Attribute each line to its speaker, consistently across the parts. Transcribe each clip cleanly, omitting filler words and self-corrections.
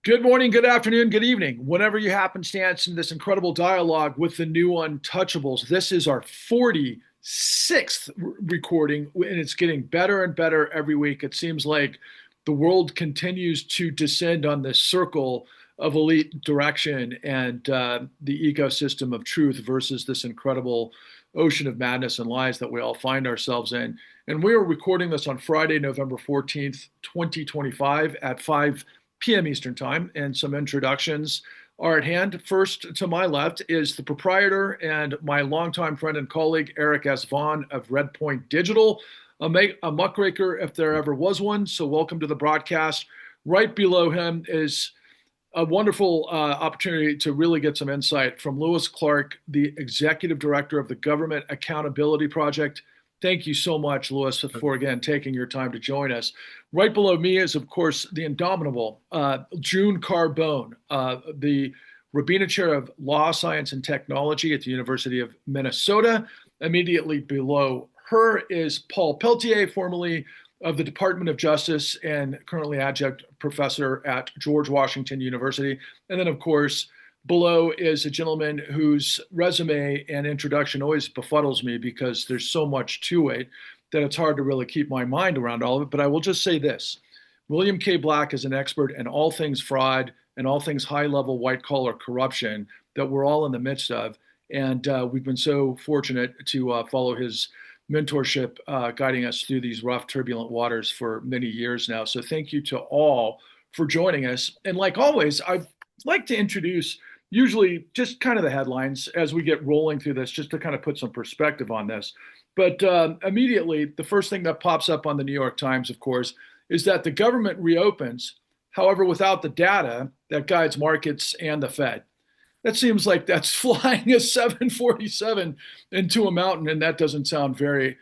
Speaker 1: Good morning, good afternoon, good evening. Whenever you happenstance in this incredible dialogue with the new Untouchables, this is our 46th recording, and it's getting better and better every week. It seems like the world continues to descend on this circle of elite direction and the ecosystem of truth versus this incredible ocean of madness and lies that we all find ourselves in. And we are recording this on Friday, November 14th, 2025 at 5 p.m. Eastern Time, and some introductions are at hand. First, to my left is the proprietor and my longtime friend and colleague, Eric S. Vaughn of Redpoint Digital, a muckraker if there ever was one. So, welcome to the broadcast. Right below him is a wonderful opportunity to really get some insight from Lewis Clark, the executive director of the Government Accountability Project. Thank you so much, Lewis, for again taking your time to join us. Right below me is, of course, the indomitable June Carbone, the Rabina Chair of Law, Science, and Technology at the University of Minnesota. Immediately below her is Paul Peltier, formerly of the Department of Justice and currently adjunct professor at George Washington University. And then, of course, below is a gentleman whose resume and introduction always befuddles me because there's so much to it that it's hard to really keep my mind around all of it. But I will just say this. William K. Black is an expert in all things fraud and all things high-level white-collar corruption that we're all in the midst of. And we've been so fortunate to follow his mentorship, guiding us through these rough, turbulent waters for many years now. So thank you to all for joining us. And like always, I'd like to introduce usually just kind of the headlines as we get rolling through this, just to kind of put some perspective on this. But immediately, the first thing that pops up on the New York Times, of course, is that the government reopens, however, without the data that guides markets and the Fed. That seems like that's flying a 747 into a mountain, and that doesn't sound very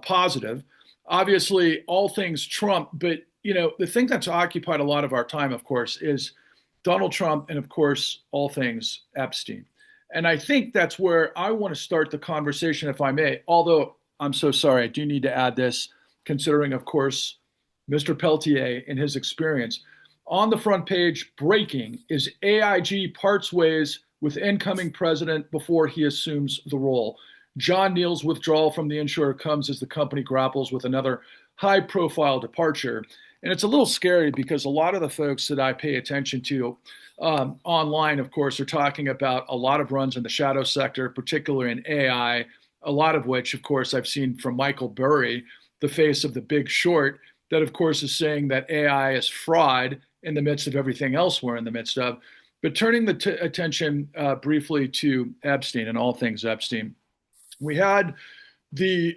Speaker 1: positive. Obviously, all things Trump, but the thing that's occupied a lot of our time, of course, is Donald Trump and, of course, all things Epstein. And I think that's where I want to start the conversation, if I may. Although I'm so sorry, I do need to add this, considering, of course, Mr. Peltier and his experience. On the front page, breaking is AIG parts ways with incoming president before he assumes the role. John Neal's withdrawal from the insurer comes as the company grapples with another high profile departure. And it's a little scary because a lot of the folks that I pay attention to online, of course, are talking about a lot of runs in the shadow sector, particularly in AI, a lot of which, of course, I've seen from Michael Burry, the face of The Big Short, that, of course, is saying that AI is fraud in the midst of everything else we're in the midst of. But turning the attention briefly to Epstein and all things Epstein, we had the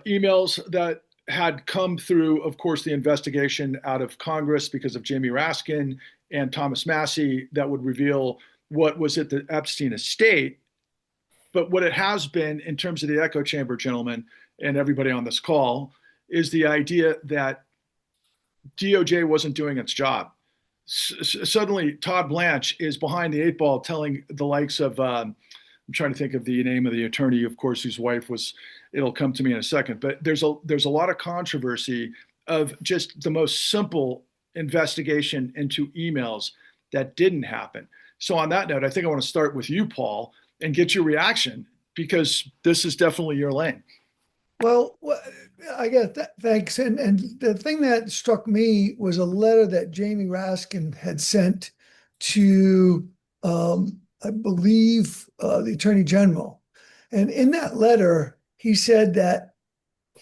Speaker 1: emails that had come through, of course, the investigation out of Congress because of Jamie Raskin and Thomas Massie that would reveal what was at the Epstein estate. But what it has been in terms of the echo chamber, gentlemen, and everybody on this call, is the idea that DOJ wasn't doing its job. Suddenly, Todd Blanche is behind the eight ball telling the likes of, I'm trying to think of the name of the attorney, of course, whose wife was, it'll come to me in a second, but there's a lot of controversy of just the most simple investigation into emails that didn't happen. So on that note, I think I want to start with you, Paul, and get your reaction because this is definitely your lane.
Speaker 2: Well, I guess thanks. And the thing that struck me was a letter that Jamie Raskin had sent to, I believe, the Attorney General. And in that letter, he said that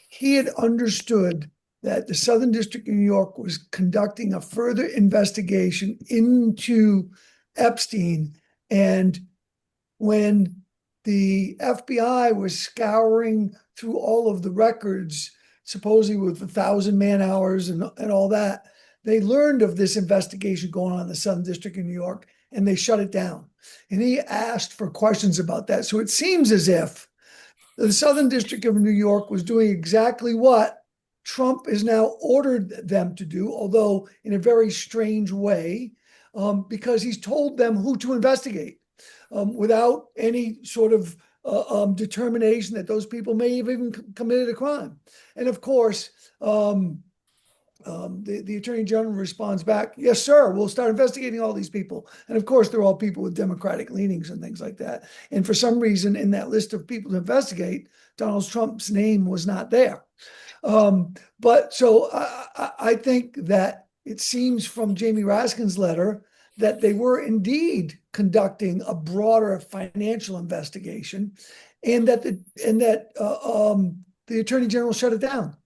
Speaker 2: he had understood that the Southern District of New York was conducting a further investigation into Epstein. And when the FBI was scouring through all of the records, supposedly with 1,000 man hours and all that, they learned of this investigation going on in the Southern District of New York, and they shut it down. And he asked for questions about that. So it seems as if the Southern District of New York was doing exactly what Trump has now ordered them to do, although in a very strange way, because he's told them who to investigate. Without any sort of determination that those people may have even committed a crime. And of course, The attorney general responds back, yes, sir, we'll start investigating all these people. And of course, they're all people with Democratic leanings and things like that. And for some reason, in that list of people to investigate, Donald Trump's name was not there. But so I think that it seems from Jamie Raskin's letter that they were indeed conducting a broader financial investigation, and the attorney general shut it down.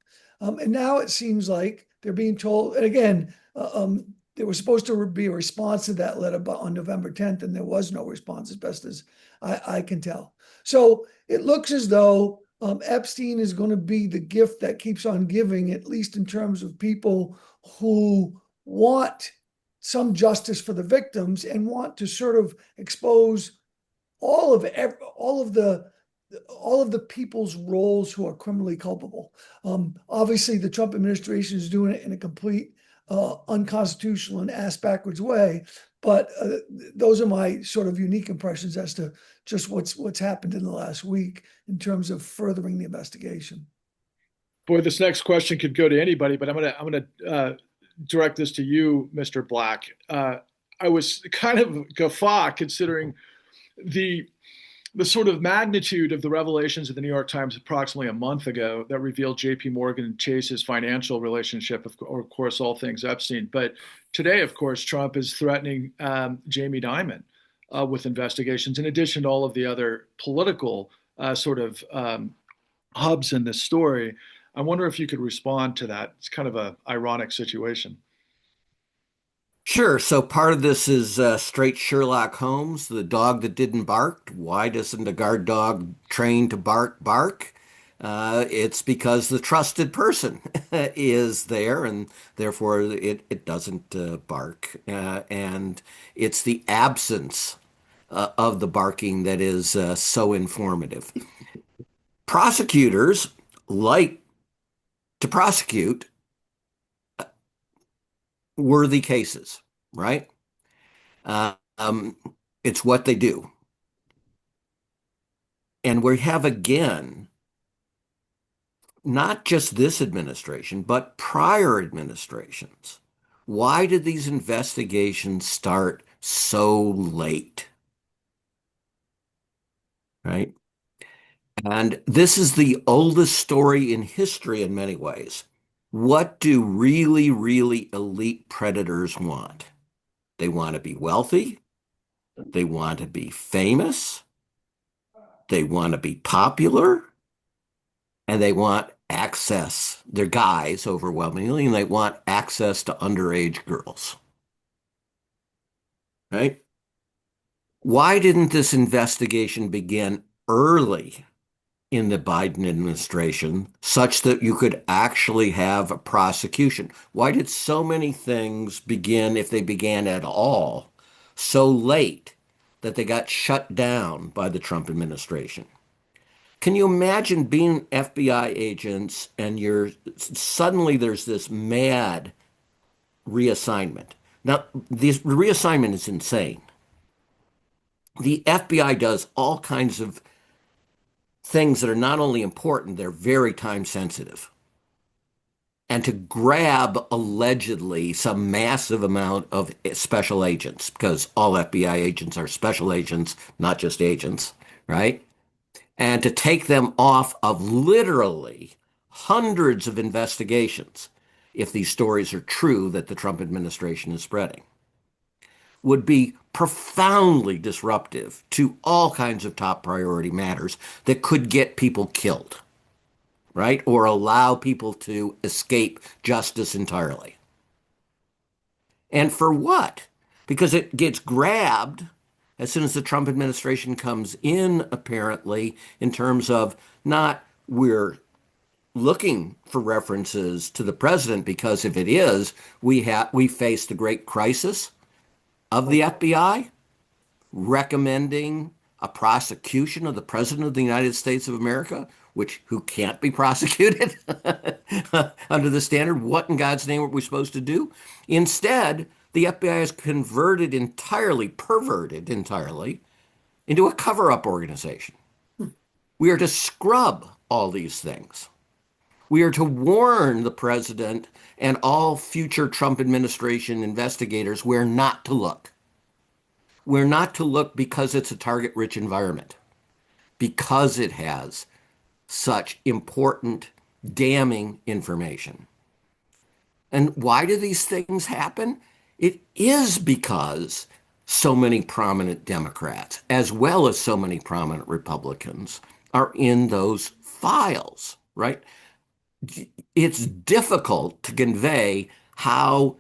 Speaker 2: And now it seems like they're being told, and again, there was supposed to be a response to that letter on November 10th, and there was no response, as best as I can tell. So it looks as though Epstein is going to be the gift that keeps on giving, at least in terms of people who want some justice for the victims and want to sort of expose all of the people's roles who are criminally culpable. Obviously, the Trump administration is doing it in a complete unconstitutional and ass backwards way. But those are my sort of unique impressions as to just what's happened in the last week in terms of furthering the investigation.
Speaker 1: Boy, this next question could go to anybody, but I'm gonna direct this to you, Mr. Black. I was kind of guffaw considering the the sort of magnitude of the revelations of the New York Times approximately a month ago that revealed J.P. Morgan and Chase's financial relationship, of course, all things Epstein. But today, of course, Trump is threatening Jamie Dimon with investigations, in addition to all of the other political sort of hubs in this story. I wonder if you could respond to that. It's kind of an ironic situation.
Speaker 3: Sure. So part of this is straight Sherlock Holmes, the dog that didn't bark. Why doesn't a guard dog trained to bark? It's because the trusted person is there, and therefore it doesn't bark. And it's the absence of the barking that is so informative. Prosecutors like to prosecute worthy cases, right? Uh, um, it's what they do. And we have again, not just this administration, but prior administrations. Why did these investigations start so late? Right? And this is the oldest story in history in many ways. What do really, really elite predators want? They want to be wealthy. They want to be famous. They want to be popular. And they want access. They're guys overwhelmingly, and they want access to underage girls. Right? Why didn't this investigation begin early in the Biden administration such that you could actually have a prosecution? Why did so many things begin, if they began at all, so late that they got shut down by the Trump administration? Can you imagine being FBI agents and you're suddenly there's this mad reassignment? Now, this reassignment is insane. The FBI does all kinds of things that are not only important, they're very time sensitive. And to grab allegedly some massive amount of special agents, because all FBI agents are special agents, not just agents, right? And to take them off of literally hundreds of investigations, if these stories are true that the Trump administration is spreading, would be profoundly disruptive to all kinds of top priority matters that could get people killed, right? Or allow people to escape justice entirely. And for what? Because it gets grabbed as soon as the Trump administration comes in, apparently, in terms of not we're looking for references to the president, because if it is, we face the great crisis of the FBI recommending a prosecution of the president of the United States of America, who can't be prosecuted under the standard. What in God's name are we supposed to do? Instead, the FBI is perverted entirely into a cover-up organization. We are to scrub all these things. We are to warn the president and all future Trump administration investigators where not to look. Where not to look because it's a target-rich environment, because it has such important, damning information. And why do these things happen? It is because so many prominent Democrats, as well as so many prominent Republicans, are in those files, right? It's difficult to convey how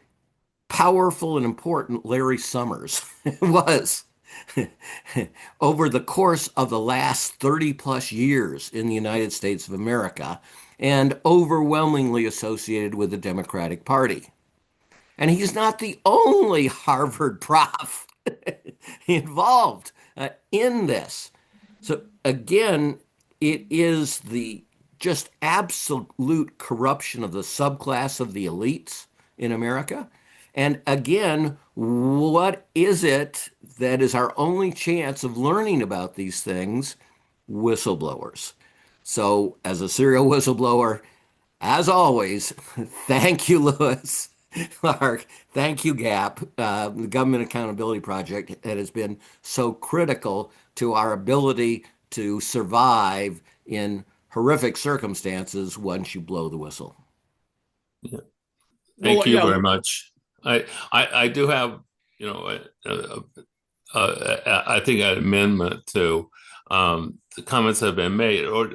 Speaker 3: powerful and important Larry Summers was over the course of the last 30 plus years in the United States of America and overwhelmingly associated with the Democratic Party. And he's not the only Harvard prof involved in this. So again, it is the just absolute corruption of the subclass of the elites in America. And again, what is it that is our only chance of learning about these things? Whistleblowers. So, as a serial whistleblower, as always, thank you, Lewis, Clark. Thank you, GAP, the Government Accountability Project, that has been so critical to our ability to survive in horrific circumstances once you blow the whistle.
Speaker 4: Yeah. Thank you very much. I do have, I think an amendment to the comments that have been made or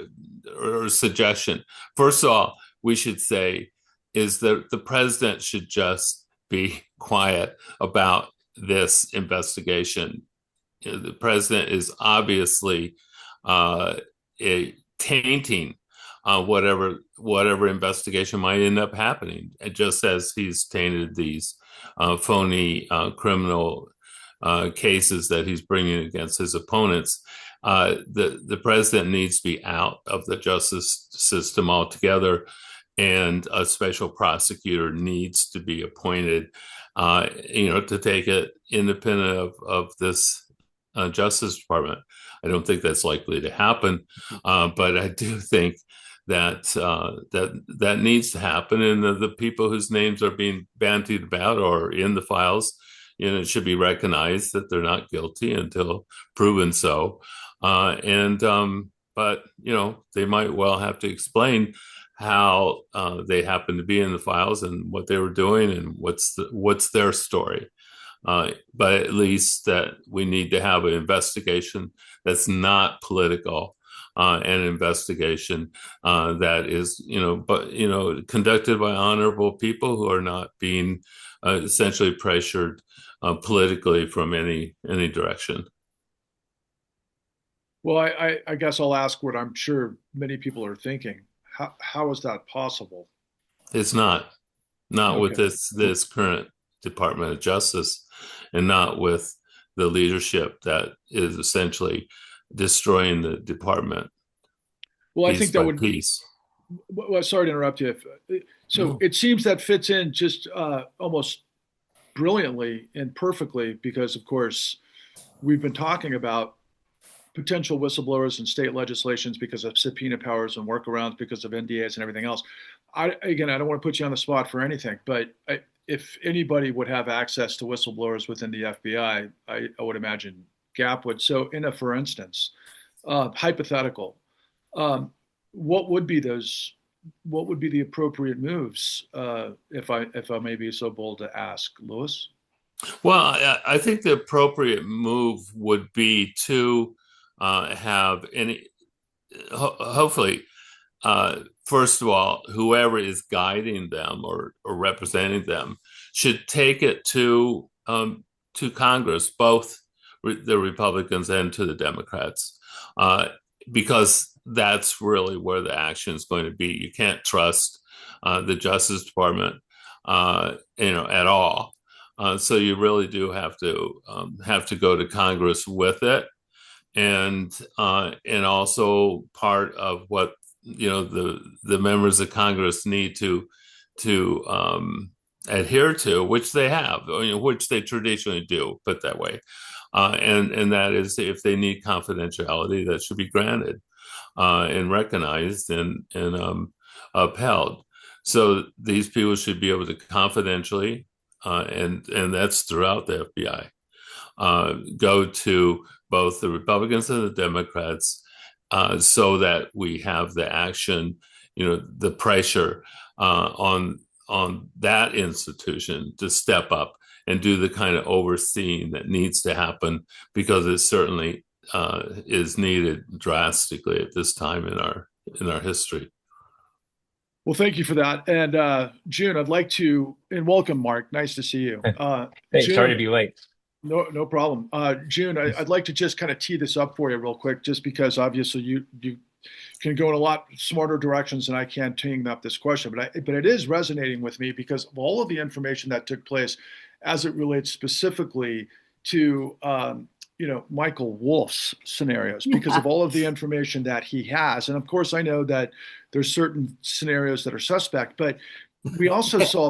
Speaker 4: a suggestion. First of all, we should say is that the president should just be quiet about this investigation. The president is obviously tainting whatever investigation might end up happening, just as he's tainted these phony criminal cases that he's bringing against his opponents. The president needs to be out of the justice system altogether, and a special prosecutor needs to be appointed, to take it independent of this Justice Department. I don't think that's likely to happen, but I do think that that needs to happen, and the people whose names are being bandied about or in the files, it should be recognized that they're not guilty until proven so. But they might well have to explain how they happen to be in the files and what they were doing and what's their story. But at least that we need to have an investigation that's not political, an investigation that is, conducted by honorable people who are not being essentially pressured politically from any direction.
Speaker 1: Well, I guess I'll ask what I'm sure many people are thinking. How is that possible?
Speaker 4: It's not
Speaker 1: Okay.
Speaker 4: with this current Department of Justice, and not with the leadership that is essentially destroying the department.
Speaker 1: Well, I think that would
Speaker 4: piece.
Speaker 1: Well, sorry to interrupt you. So
Speaker 4: No.
Speaker 1: it seems that fits in just almost brilliantly and perfectly because, of course, we've been talking about potential whistleblowers and state legislations because of subpoena powers and workarounds because of NDAs and everything else. Again, I don't want to put you on the spot for anything, but if anybody would have access to whistleblowers within the FBI, I would imagine GAP would. So for instance, hypothetical, what would be the appropriate moves, if I may be so bold to ask, Lewis?
Speaker 4: Well, I think the appropriate move would be to have any, hopefully, first of all, whoever is guiding them or representing them should take it to Congress, both the Republicans and to the Democrats, because that's really where the action is going to be. You can't trust the Justice Department, at all. So you really do have to go to Congress with it, and also part of what the members of Congress need to adhere to, which they have, which they traditionally do, put that way, and that is if they need confidentiality, that should be granted and recognized, and upheld. So these people should be able to confidentially, and that's throughout the FBI, go to both the Republicans and the Democrats, so that we have the action, the pressure on that institution to step up and do the kind of overseeing that needs to happen, because it certainly is needed drastically at this time in our history.
Speaker 1: Well, thank you for that. And June, I'd like to, and welcome, Mark. Nice to see you.
Speaker 5: Hey,
Speaker 1: June,
Speaker 5: sorry to be late.
Speaker 1: no problem. June, I'd like to just kind of tee this up for you real quick, just because obviously you can go in a lot smarter directions than I can teeing up this question, but it is resonating with me because of all of the information that took place as it relates specifically to Michael Wolff's scenarios, because of all of the information that he has. And of course, I know that there's certain scenarios that are suspect, but we also saw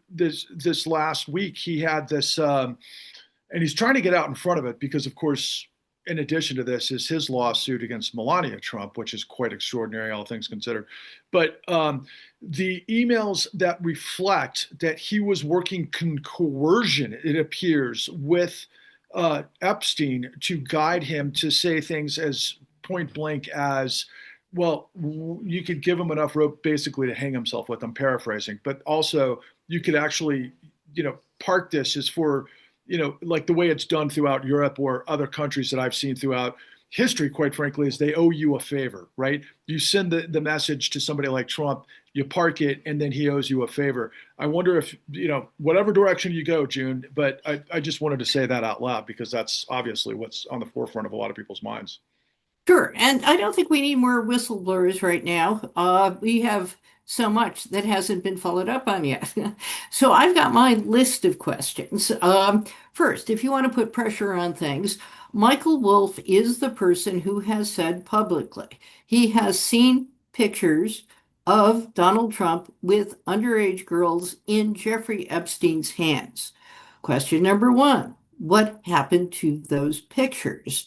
Speaker 1: this last week. He had this, and he's trying to get out in front of it because, of course, in addition to this is his lawsuit against Melania Trump, which is quite extraordinary, all things considered. But the emails that reflect that he was working coercion, it appears, with Epstein to guide him to say things as point blank as, well, you could give him enough rope basically to hang himself with. I'm paraphrasing, but also you could actually, park this as for, like the way it's done throughout Europe or other countries that I've seen throughout history, quite frankly, is they owe you a favor, right? You send the message to somebody like Trump, you park it, and then he owes you a favor. I wonder if, whatever direction you go, June, but I just wanted to say that out loud because that's obviously what's on the forefront of a lot of people's minds.
Speaker 6: Sure. And I don't think we need more whistleblowers right now. We have so much that hasn't been followed up on yet. So I've got my list of questions. First, if you want to put pressure on things, Michael Wolff is the person who has said publicly he has seen pictures of Donald Trump with underage girls in Jeffrey Epstein's hands. Question number one, what happened to those pictures?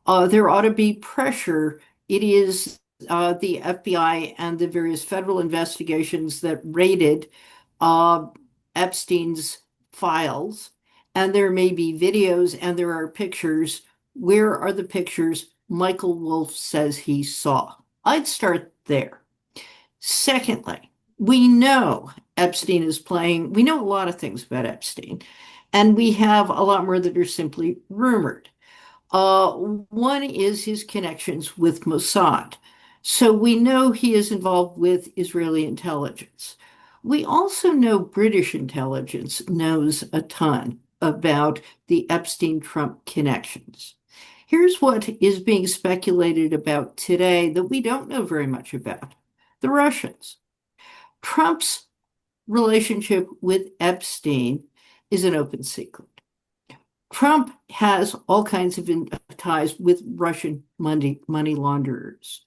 Speaker 6: There ought to be pressure. It is the FBI and the various federal investigations that raided Epstein's files, and there may be videos and there are pictures. Where are the pictures Michael Wolff says he saw? I'd start there. Secondly, we know Epstein is playing, we know a lot of things about Epstein, and we have a lot more that are simply rumored. One is his connections with Mossad. So we know he is involved with Israeli intelligence. We also know British intelligence knows a ton about the Epstein-Trump connections. Here's what is being speculated about today that we don't know very much about: the Russians. Trump's relationship with Epstein is an open secret. Trump has all kinds of ties with Russian money launderers.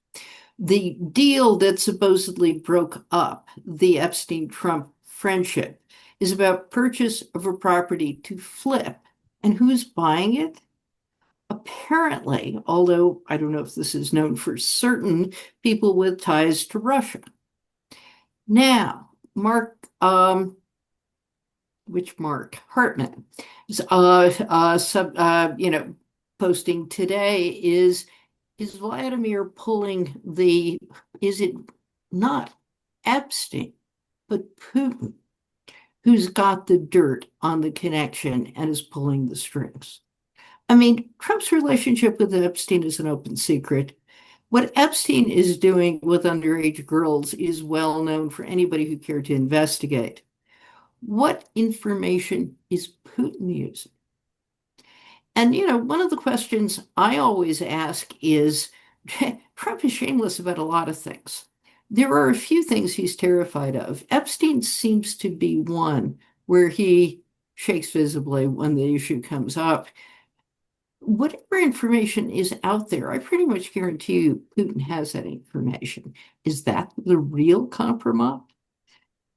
Speaker 6: The deal that supposedly broke up the Epstein-Trump friendship is about purchase of a property to flip. And who's buying it? Apparently, although I don't know if this is known for certain, people with ties to Russia. Now, Hartman, posting today is Vladimir pulling is it not Epstein, but Putin, who's got the dirt on the connection and is pulling the strings? I mean, Trump's relationship with Epstein is an open secret. What Epstein is doing with underage girls is well known for anybody who cared to investigate. What information is Putin using? And, one of the questions I always ask is, Trump is shameless about a lot of things. There are a few things he's terrified of. Epstein seems to be one where he shakes visibly when the issue comes up. Whatever information is out there, I pretty much guarantee you Putin has that information. Is that the real compromise?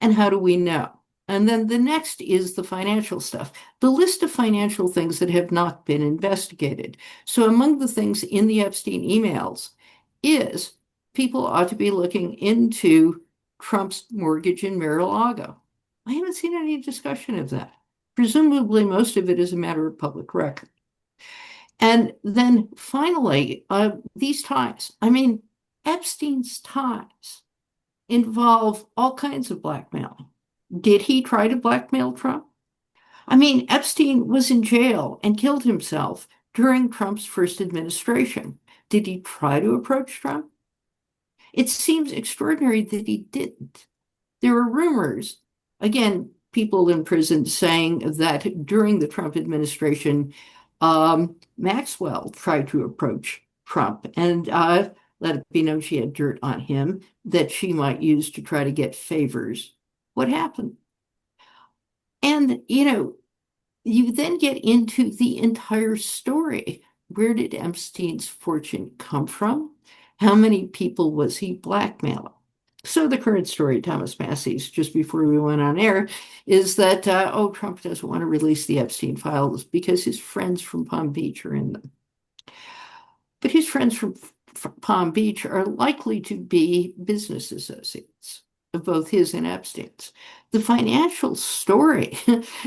Speaker 6: And how do we know? And then the next is the financial stuff, the list of financial things that have not been investigated. So among the things in the Epstein emails is people ought to be looking into Trump's mortgage in Mar-a-Lago. I haven't seen any discussion of that. Presumably, most of it is a matter of public record. And then finally, these ties. I mean, Epstein's ties involve all kinds of blackmailing. Did he try to blackmail Trump? I mean, Epstein was in jail and killed himself during Trump's first administration. Did he try to approach Trump? It seems extraordinary that he didn't. There are rumors, again, people in prison saying that during the Trump administration, Maxwell tried to approach Trump and let it be known she had dirt on him that she might use to try to get favors. What happened? And, you then get into the entire story. Where did Epstein's fortune come from? How many people was he blackmailing? So the current story, Thomas Massey's, just before we went on air, is that, Trump doesn't want to release the Epstein files because his friends from Palm Beach are in them. But his friends from Palm Beach are likely to be business associates of both his and Epstein's. The financial story,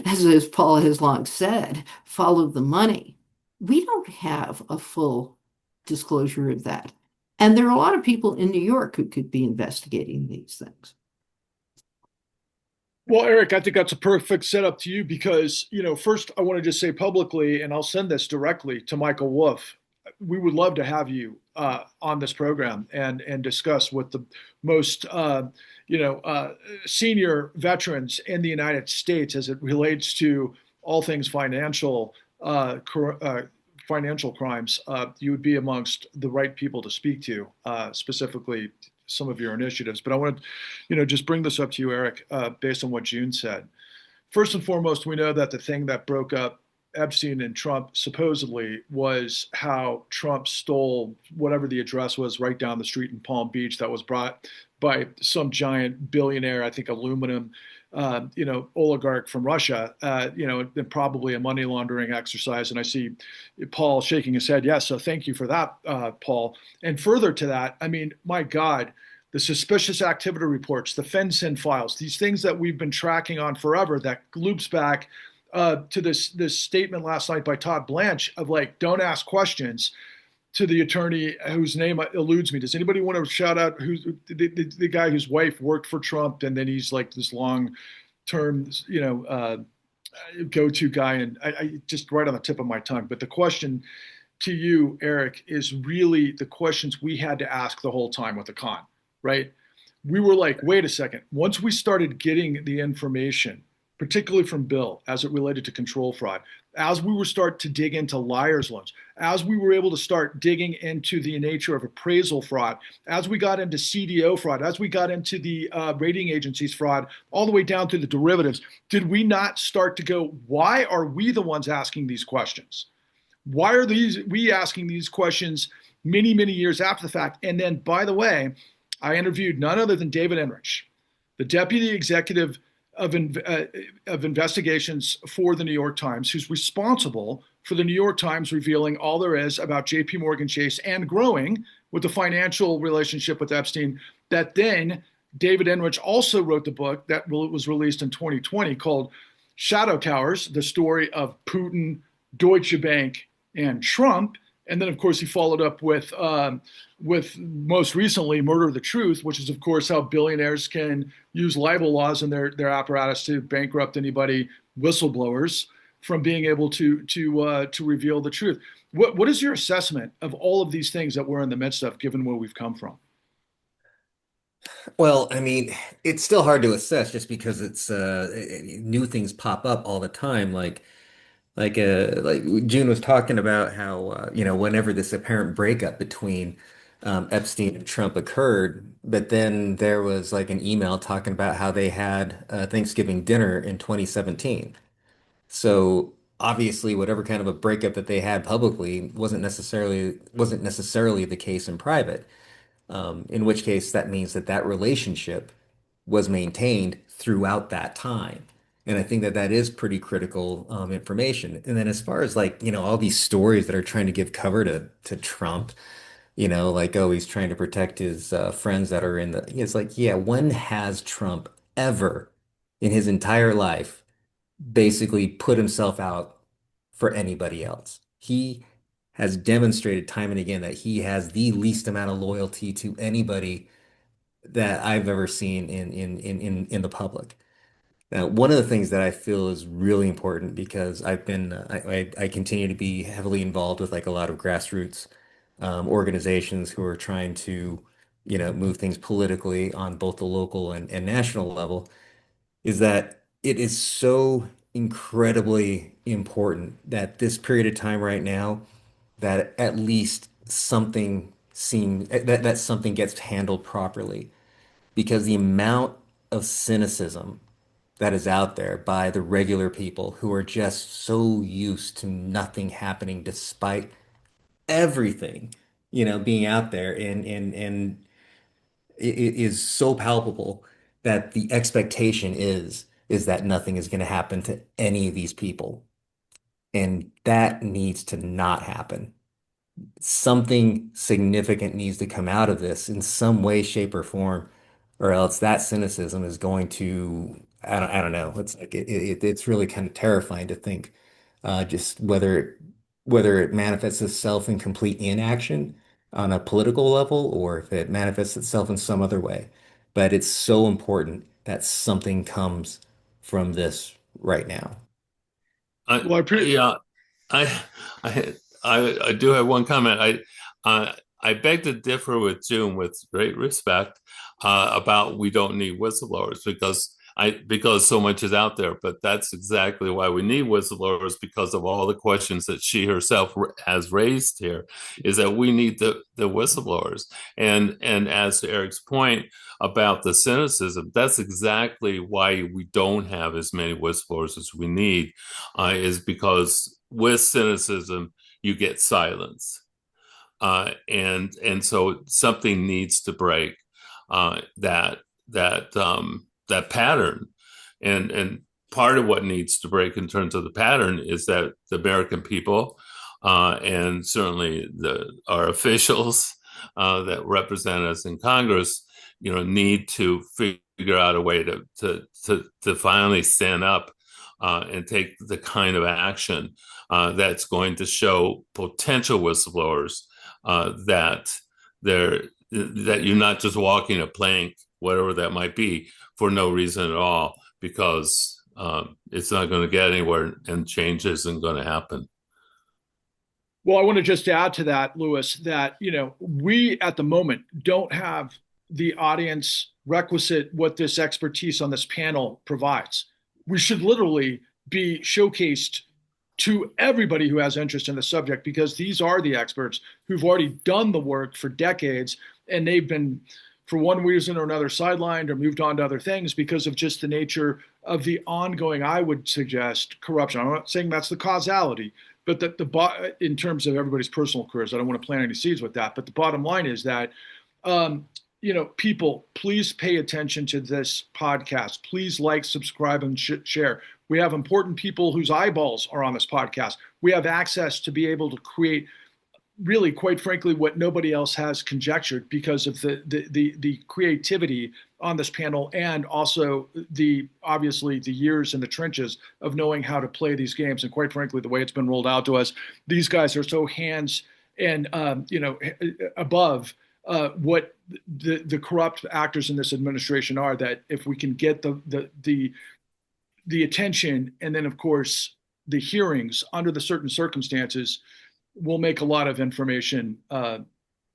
Speaker 6: as Paul has long said, follow the money. We don't have a full disclosure of that. And there are a lot of people in New York who could be investigating these things.
Speaker 1: Well, Eric, I think that's a perfect setup to you because, first I want to just say publicly, and I'll send this directly to Michael Wolff. We would love to have you on this program and discuss with the most, senior veterans in the United States as it relates to all things financial crimes. You would be amongst the right people to speak to, specifically some of your initiatives. But I want to, just bring this up to you, Eric, based on what June said. First and foremost, we know that the thing that broke up Epstein and Trump supposedly was how Trump stole whatever the address was right down the street in Palm Beach that was brought by some giant billionaire, I think aluminum, oligarch from Russia, and probably a money laundering exercise. And I see Paul shaking his head. Yes. So thank you for that, Paul. And further to that, I mean, my God, the suspicious activity reports, the FinCEN files, these things that we've been tracking on forever that loops back to this statement last night by Todd Blanche of like, don't ask questions to the attorney whose name eludes me. Does anybody want to shout out who's the guy whose wife worked for Trump and then he's like this long term, go-to guy? And I just right on the tip of my tongue. But the question to you, Eric, is really the questions we had to ask the whole time with the con, right? We were like, wait a second. Once we started getting the information, particularly from Bill, as it related to control fraud, as we were start to dig into liar's loans, as we were able to start digging into the nature of appraisal fraud, as we got into CDO fraud, as we got into the rating agencies fraud, all the way down to the derivatives, did we not start to go, why are we the ones asking these questions? Why are we asking these questions many, many years after the fact? And then, by the way, I interviewed none other than David Enrich, the deputy executive of investigations for the New York Times, who's responsible for the New York Times revealing all there is about JP Morgan Chase and growing with the financial relationship with Epstein. That then David Enrich also wrote the book that was released in 2020 called Shadow Towers, the story of Putin, Deutsche Bank, and Trump. And then, of course, he followed up with most recently Murder of the Truth, which is, of course, how billionaires can use libel laws in their apparatus to bankrupt anybody, whistleblowers, from being able to reveal the truth. What is your assessment of all of these things that we're in the midst of, given where we've come from?
Speaker 5: Well, I mean, it's still hard to assess just because it's new things pop up all the time. Like June was talking about how whenever this apparent breakup between Epstein and Trump occurred, but then there was like an email talking about how they had Thanksgiving dinner in 2017. So obviously, whatever kind of a breakup that they had publicly wasn't necessarily the case in private. In which case, that means that that relationship was maintained throughout that time. And I think that that is pretty critical information. And then as far as like, all these stories that are trying to give cover to Trump, like, oh, he's trying to protect his friends that are in the. It's like, yeah, when has Trump ever in his entire life basically put himself out for anybody else? He has demonstrated time and again that he has the least amount of loyalty to anybody that I've ever seen in the public. Now, one of the things that I feel is really important because I've been I continue to be heavily involved with like a lot of grassroots organizations who are trying to move things politically on both the local and national level, is that it is so incredibly important that this period of time right now, that at least that something gets handled properly, because the amount of cynicism that is out there by the regular people who are just so used to nothing happening despite everything, being out there, and it is so palpable that the expectation is that nothing is going to happen to any of these people. And that needs to not happen. Something significant needs to come out of this in some way, shape, or form, or else that cynicism is going to, I don't know. It's like it's really kind of terrifying to think, just whether it manifests itself in complete inaction on a political level, or if it manifests itself in some other way. But it's so important that something comes from this right now.
Speaker 1: Well,
Speaker 4: Yeah, I, I, I do have one comment. I beg to differ with June with great respect about we don't need whistleblowers because so much is out there. But that's exactly why we need whistleblowers, because of all the questions that she herself has raised here. Is that we need the whistleblowers, and as to Eric's point about the cynicism, that's exactly why we don't have as many whistleblowers as we need, is because with cynicism you get silence, and so something needs to break that pattern, and part of what needs to break in terms of the pattern is that the American people, and certainly our officials that represent us in Congress, need to figure out a way to finally stand up and take the kind of action that's going to show potential whistleblowers that you're not just walking a plank, whatever that might be, for no reason at all, because it's not going to get anywhere and change isn't going to happen.
Speaker 1: Well, I want to just add to that, Lewis, that we at the moment don't have the audience requisite what this expertise on this panel provides. We should literally be showcased to everybody who has interest in the subject, because these are the experts who've already done the work for decades, and they've been, for one reason or another, sidelined or moved on to other things because of just the nature of the ongoing, I would suggest, corruption. I'm not saying that's the causality, but that in terms of everybody's personal careers, I don't want to plant any seeds with that. But the bottom line is that, people, please pay attention to this podcast. Please like, subscribe, and share. We have important people whose eyeballs are on this podcast. We have access to be able to create, really, quite frankly, what nobody else has conjectured, because of the creativity on this panel, and also obviously the years in the trenches of knowing how to play these games. And quite frankly, the way it's been rolled out to us, these guys are so hands and above what the corrupt actors in this administration are, that if we can get the attention, and then of course the hearings under the certain circumstances, will make a lot of information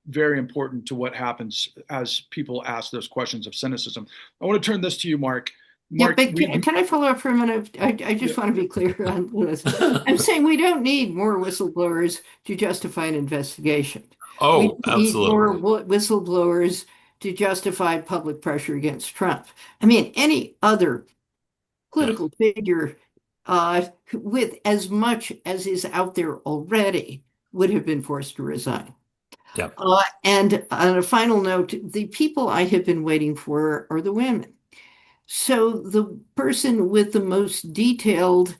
Speaker 1: very important to what happens as people ask those questions of cynicism. I want to turn this to you, Mark.
Speaker 6: Yeah, but can I follow up for a minute? I just want to be clear on this. I'm saying we don't need more whistleblowers to justify an investigation. We need more whistleblowers to justify public pressure against Trump. I mean, any other political figure with as much as is out there already would have been forced to resign.
Speaker 4: Yeah.
Speaker 6: And on a final note, the people I have been waiting for are the women. So the person with the most detailed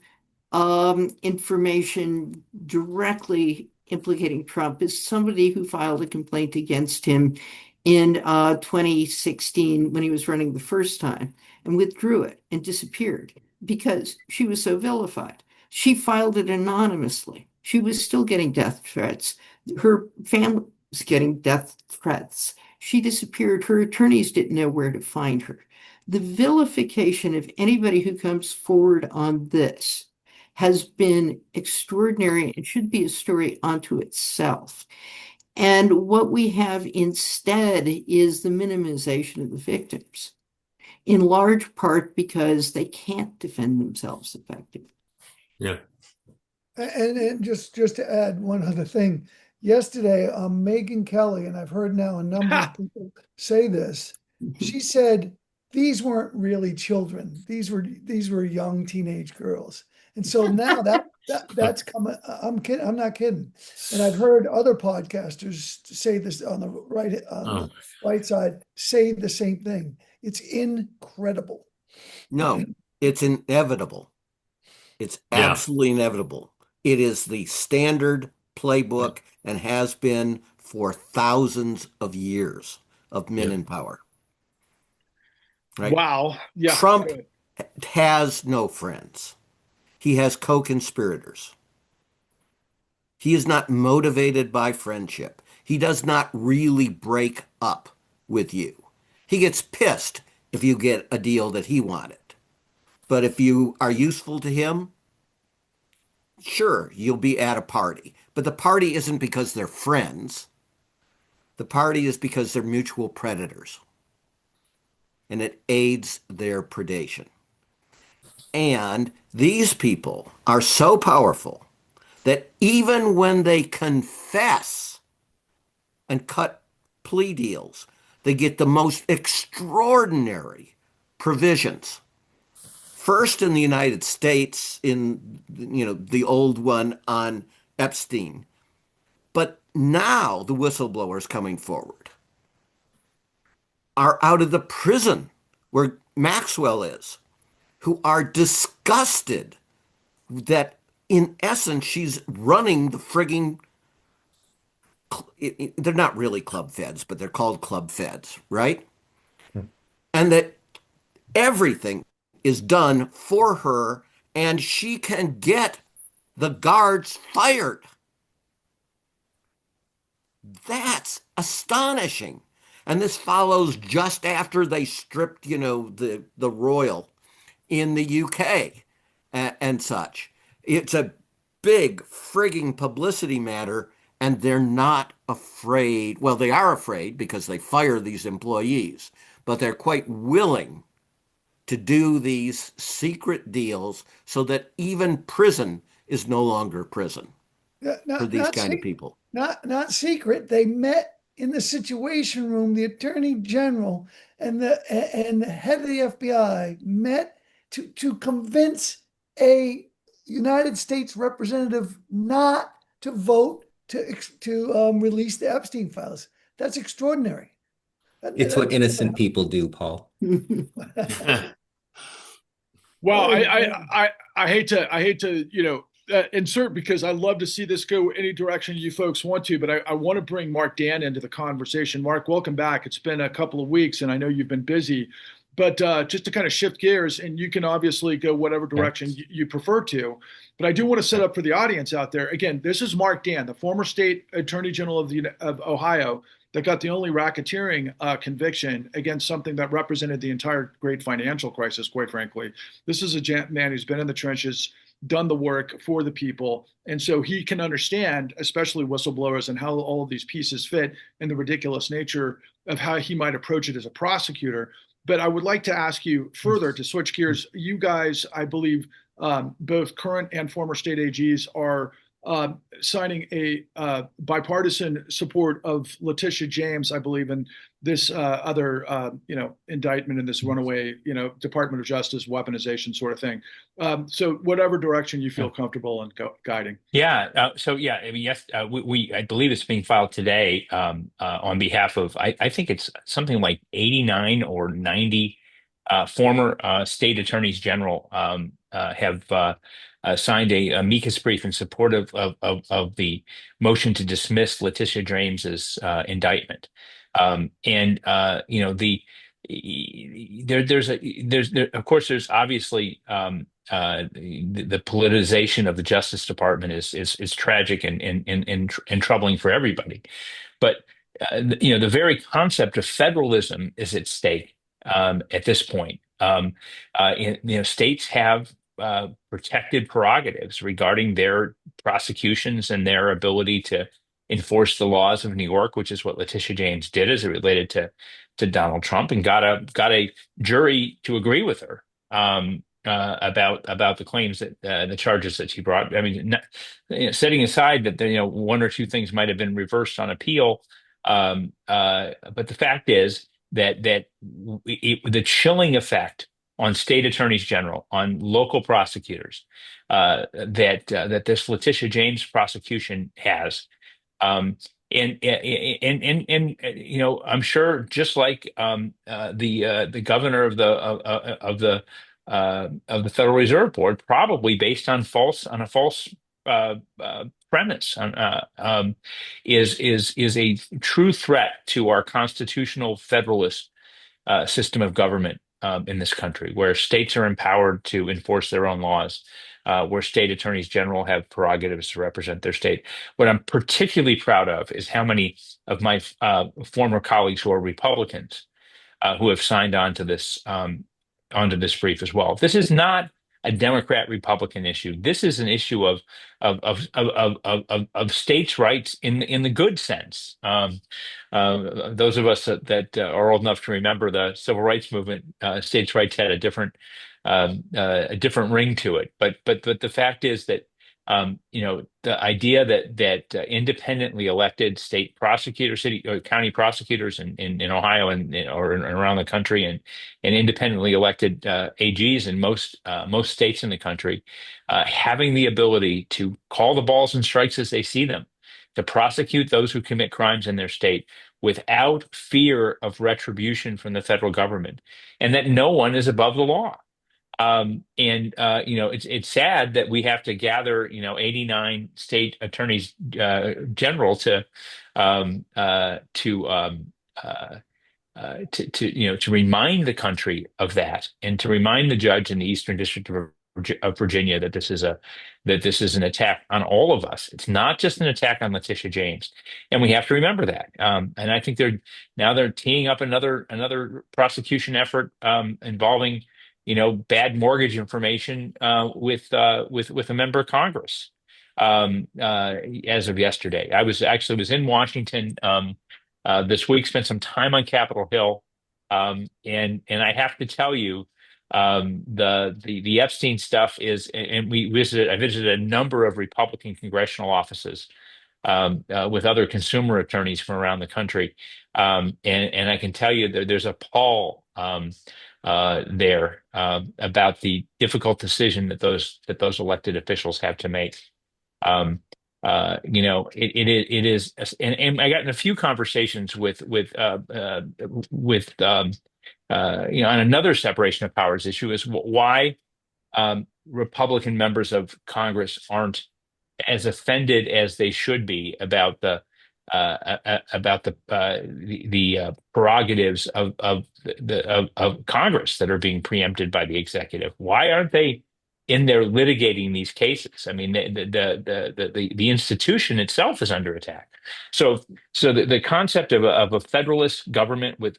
Speaker 6: information directly implicating Trump is somebody who filed a complaint against him in 2016 when he was running the first time and withdrew it and disappeared because she was so vilified. She filed it anonymously. She was still getting death threats. Her family was getting death threats. She disappeared. Her attorneys didn't know where to find her. The vilification of anybody who comes forward on this has been extraordinary and should be a story unto itself. And what we have instead is the minimization of the victims, in large part because they can't defend themselves effectively.
Speaker 4: Yeah.
Speaker 2: And just to add one other thing, yesterday, Megyn Kelly, and I've heard now a number of people say this. She said these weren't really children; these were young teenage girls. And so now that's coming. I'm kidding. I'm not kidding. And I've heard other podcasters say this on the right side say the same thing. It's incredible.
Speaker 3: No, it's inevitable. It's absolutely inevitable. It is the standard playbook and has been for thousands of years of men in power. Right?
Speaker 1: Wow. Yeah.
Speaker 3: Trump has no friends. He has co-conspirators. He is not motivated by friendship. He does not really break up with you. He gets pissed if you get a deal that he wanted. But if you are useful to him, sure, you'll be at a party. But the party isn't because they're friends. The party is because they're mutual predators. And it aids their predation. And these people are so powerful that even when they confess and cut plea deals, they get the most extraordinary provisions. First in the United States, in the old one on Epstein, but now the whistleblowers coming forward are out of the prison where Maxwell is, who are disgusted that in essence she's running the frigging, they're not really club feds, but they're called club feds, right? And that everything is done for her and she can get the guards fired. That's astonishing. And this follows just after they stripped, the royal in the UK and such. It's a big frigging publicity matter, and they're not afraid. Well, they are afraid because they fire these employees, but they're quite willing to do these secret deals so that even prison is no longer prison for these kind of people.
Speaker 2: Not secret. They met in the Situation Room. The Attorney General and the head of the FBI met to convince a United States representative not to vote to release the Epstein files. That's extraordinary.
Speaker 5: It's what innocent people do, Paul.
Speaker 1: Well, I hate to insert, because I love to see this go any direction you folks want to, but I want to bring Mark Dan into the conversation. Mark, welcome back. It's been a couple of weeks, and I know you've been busy, but just to kind of shift gears, and you can obviously go whatever direction you prefer to, but I do want to set up for the audience out there. Again, this is Mark Dan, the former state attorney general of Ohio, that got the only racketeering conviction against something that represented the entire great financial crisis, quite frankly. This is a man who's been in the trenches, done the work for the people. And so he can understand, especially whistleblowers, and how all of these pieces fit and the ridiculous nature of how he might approach it as a prosecutor. But I would like to ask you further to switch gears. You guys, I believe, both current and former state AGs are signing a bipartisan support of Letitia James, I believe, in this other indictment in this runaway Department of Justice weaponization sort of thing. So whatever direction you feel comfortable in guiding.
Speaker 7: Yeah. I mean, yes, I believe it's being filed today on behalf of, I think it's something like 89 or 90 former state attorneys general have signed a amicus brief in support of the motion to dismiss Letitia James's indictment. And there's of course there's obviously the politicization of the Justice Department is tragic and troubling for everybody. But the very concept of federalism is at stake at this point. States have protected prerogatives regarding their prosecutions and their ability to enforce the laws of New York, which is what Letitia James did as it related to Donald Trump, and got a jury to agree with her about the claims that the charges that she brought. I mean, setting aside that one or two things might have been reversed on appeal, but the fact is that the chilling effect on state attorneys general, on local prosecutors, that this Letitia James prosecution has. I'm sure, just like the governor of the Federal Reserve Board, probably based on a false premise, is a true threat to our constitutional federalist system of government in this country, where states are empowered to enforce their own laws, where state attorneys general have prerogatives to represent their state. What I'm particularly proud of is how many of my former colleagues who are Republicans who have signed on to onto this brief as well. This is not a Democrat-Republican issue. This is an issue of states' rights in the good sense. Those of us that are old enough to remember the civil rights movement, states' rights had a different ring to it. But the fact is that the idea that independently elected state prosecutors, city or county prosecutors in Ohio or around the country, and independently elected AGs in most states in the country, having the ability to call the balls and strikes as they see them, to prosecute those who commit crimes in their state without fear of retribution from the federal government, and that no one is above the law. It's sad that we have to gather 89 state attorneys general to remind the country of that, and to remind the judge in the Eastern District of Virginia that this is an attack on all of us. It's not just an attack on Letitia James, and we have to remember that. And I think they're teeing up another prosecution effort involving bad mortgage information with a member of Congress as of yesterday. I was in Washington this week, spent some time on Capitol Hill, and I have to tell you, the Epstein stuff is, and I visited a number of Republican congressional offices with other consumer attorneys from around the country, and I can tell you that there's a pall there about the difficult decision that those elected officials have to make. It is, and I got in a few conversations on another separation of powers issue, is why Republican members of Congress aren't as offended as they should be about the prerogatives of Congress that are being preempted by the executive. Why aren't they in there litigating these cases? I mean, the institution itself is under attack. So the concept of a federalist government with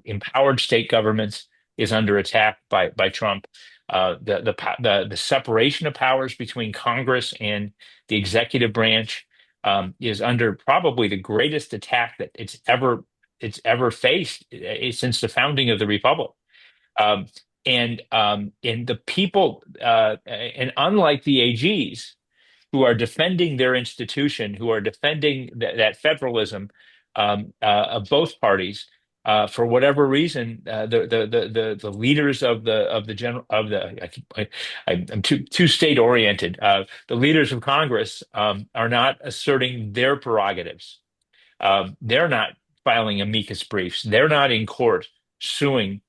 Speaker 7: empowered state governments is under attack by Trump. The separation of powers between Congress and the executive branch is under probably the greatest attack that it's ever faced since the founding of the republic. And the people, and unlike the AGs who are defending their institution, who are defending that federalism of both parties, for whatever reason, the leaders I'm too state oriented. The leaders of Congress are not asserting their prerogatives. They're not filing amicus briefs. They're not in court suing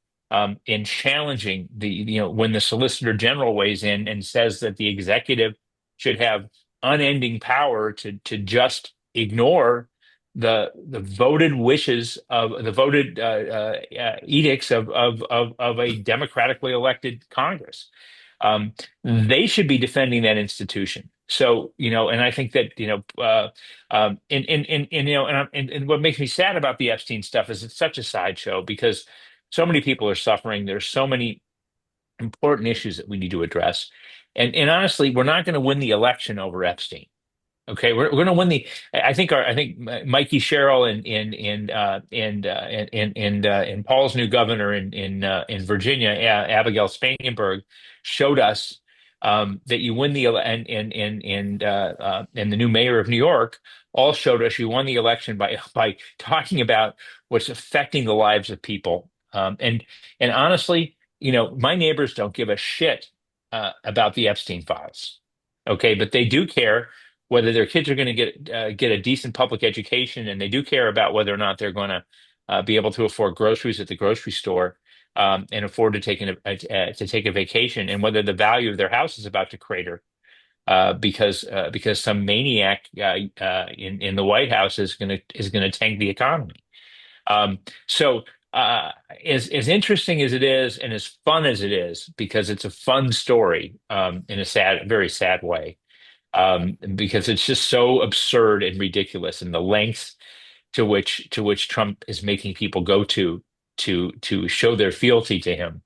Speaker 7: in challenging when the Solicitor General weighs in and says that the executive should have unending power to just ignore the voted wishes of the voted edicts of a democratically elected Congress. They should be defending that institution. So, and I think that, and what makes me sad about the Epstein stuff is it's such a sideshow because so many people are suffering. There's so many important issues that we need to address. And honestly, we're not going to win the election over Epstein. Okay, we're going to win the. I think Mikey Sherrill and Paul's new governor in Virginia, Abigail Spangenberg, showed us that you win the and the new mayor of New York all showed us you won the election by talking about what's affecting the lives of people. And honestly, my neighbors don't give a shit about the Epstein files. Okay, but they do care whether their kids are going to get a decent public education, and they do care about whether or not they're going to be able to afford groceries at the grocery store and afford to take a vacation, and whether the value of their house is about to crater because some maniac in the White House is going to tank the economy. So. As interesting as it is, and as fun as it is, because it's a fun story in a very sad way, because it's just so absurd and ridiculous, and the lengths to which Trump is making people go to show their fealty to him.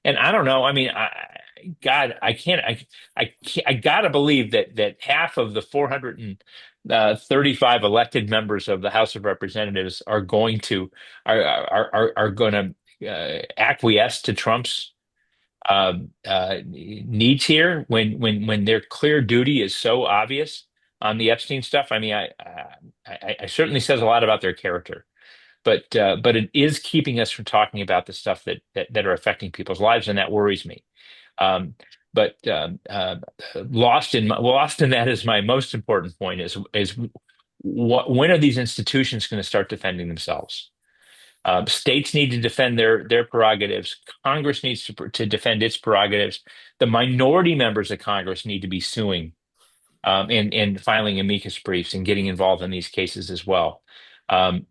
Speaker 7: And I don't know. I mean, God, I gotta believe that half of the 435 elected members of the House of Representatives are going to acquiesce to Trump's needs here when their clear duty is so obvious on the Epstein stuff. I mean, I certainly says a lot about their character, but it is keeping us from talking about the stuff that are affecting people's lives, and that worries me. But lost in that is my most important point is when are these institutions going to start defending themselves? States need to defend their prerogatives. Congress needs to defend its prerogatives. The minority members of Congress need to be suing and filing amicus briefs and getting involved in these cases as well. And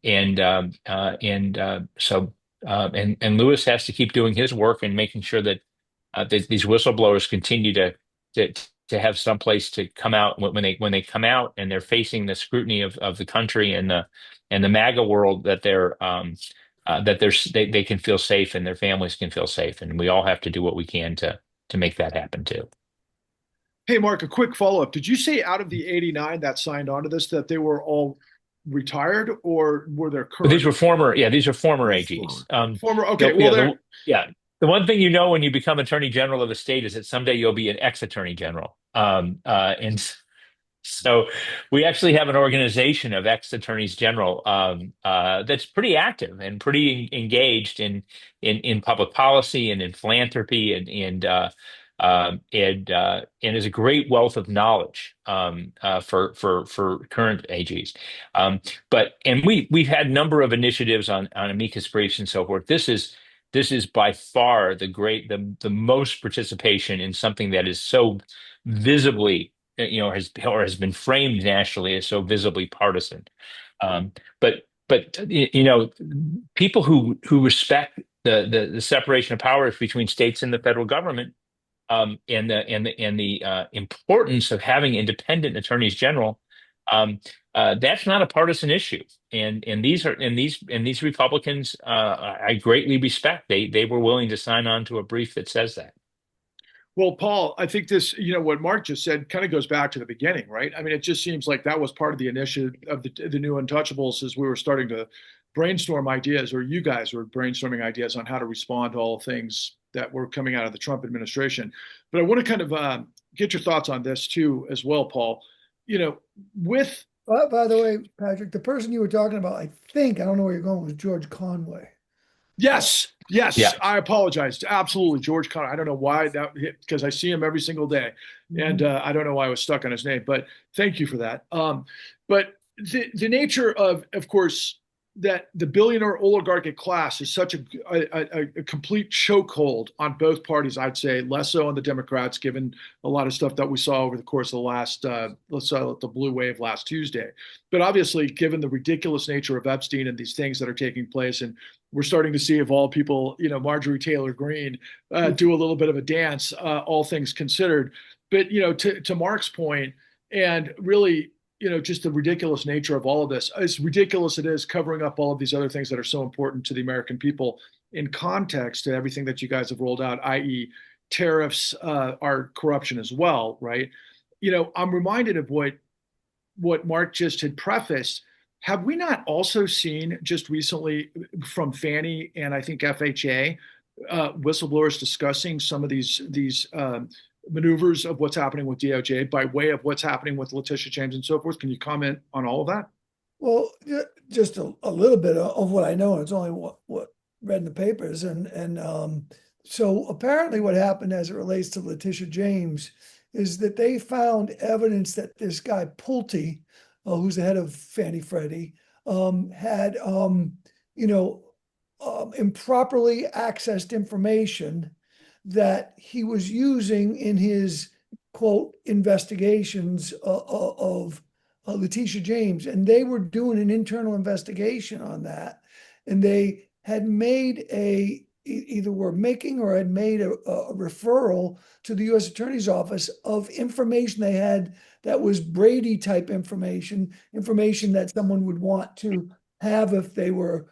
Speaker 7: Lewis has to keep doing his work and making sure that these whistleblowers continue to have some place to come out when they come out and they're facing the scrutiny of the country and the MAGA world, that they can feel safe and their families can feel safe, and we all have to do what we can to make that happen too.
Speaker 1: Hey, Mark, a quick follow-up. Did you say out of the 89 that signed on to this that they were all retired, or were there current?
Speaker 7: These are former AGs.
Speaker 1: Former. Okay. Well,
Speaker 7: the one thing when you become Attorney General of a state is that someday you'll be an ex-Attorney General. And so we actually have an organization of ex-attorneys general that's pretty active and pretty engaged in public policy and in philanthropy and is a great wealth of knowledge for current AGs. And we've had a number of initiatives on amicus briefs and so forth. This is by far the most participation in something that is so visibly, has been framed nationally as so visibly partisan. But people who respect the separation of powers between states and the federal government, and the importance of having independent attorneys general, that's not a partisan issue. And these Republicans, I greatly respect. They were willing to sign on to a brief that says that.
Speaker 1: Well, Paul, I think this, what Mark just said kind of goes back to the beginning, right? I mean, it just seems like that was part of the initiative of the new Untouchables, as we were starting to brainstorm ideas, or you guys were brainstorming ideas on how to respond to all things that were coming out of the Trump administration. But I want to kind of get your thoughts on this too, as well, Paul. With
Speaker 2: by the way, Patrick, the person you were talking about, I don't know where you're going, was George Conway.
Speaker 1: Yes.
Speaker 7: Yeah.
Speaker 1: I apologize. Absolutely, George Conway. I don't know why that hit, because I see him every single day, and I don't know why I was stuck on his name. But thank you for that. But the nature of course, that the billionaire oligarchic class is such a complete chokehold on both parties. I'd say less so on the Democrats, given a lot of stuff that we saw over the course of the last, let's say, the blue wave last Tuesday. But obviously, given the ridiculous nature of Epstein and these things that are taking place, and we're starting to see, of all people, Marjorie Taylor Greene do a little bit of a dance, all things considered. But to Mark's point, and really, just the ridiculous nature of all of this. As ridiculous it is covering up all of these other things that are so important to the American people in context to everything that you guys have rolled out, i.e. tariffs, are corruption as well, right? I'm reminded of what Mark just had prefaced. Have we not also seen just recently from Fannie and I think FHA, whistleblowers discussing some of these maneuvers of what's happening with DOJ by way of what's happening with Letitia James and so forth? Can you comment on all of that?
Speaker 2: Well, just a little bit of what I know. It's only what read in the papers, and so apparently what happened as it relates to Letitia James is that they found evidence that this guy Pulte, who's the head of Fannie Freddie, had improperly accessed information that he was using in his quote investigations of Letitia James, and they were doing an internal investigation on that, and they had made either were making or had made a referral to the U.S. Attorney's Office of information they had that was Brady type information that someone would want to have if they were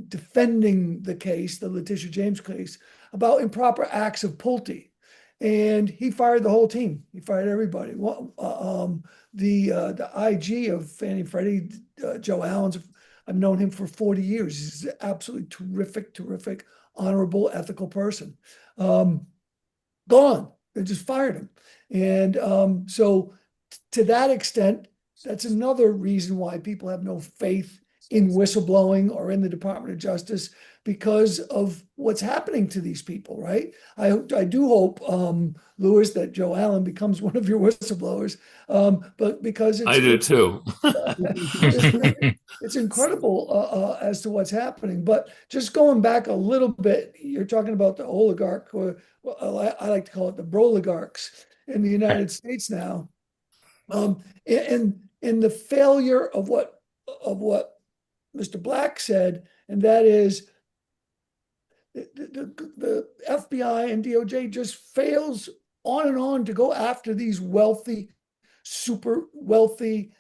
Speaker 2: defending the case, the Letitia James case, about improper acts of Pulte. And he fired the whole team. He fired everybody. The IG of Fannie Freddie, Joe Allen's, I've known him for 40 years. He's an absolutely terrific, honorable, ethical person. Gone. They just fired him. And so to that extent, that's another reason why people have no faith in whistleblowing or in the Department of Justice, because of what's happening to these people, right? I do hope, Lewis, that Joe Allen becomes one of your whistleblowers, but because
Speaker 4: I do too.
Speaker 2: it's incredible as to what's happening. But just going back a little bit, you're talking about the oligarch, or I like to call it the broligarchs in the United States now, and the failure of what Mr. Black said, and that is the FBI and DOJ just fails on and on to go after these wealthy, super wealthy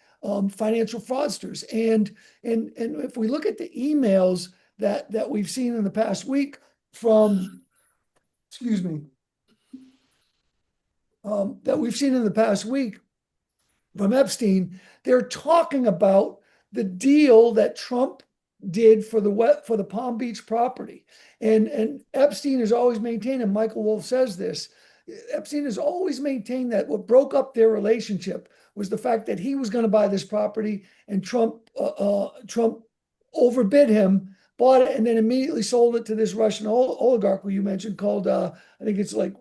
Speaker 2: financial fraudsters. And if we look at the emails that we've seen in the past week from, that we've seen in the past week from Epstein, they're talking about the deal that Trump did for the Palm Beach property. And Epstein has always maintained, and Michael Wolff says this, Epstein has always maintained that what broke up their relationship was the fact that he was going to buy this property, and Trump overbid him, bought it, and then immediately sold it to this Russian oligarch who you mentioned called, I think it's like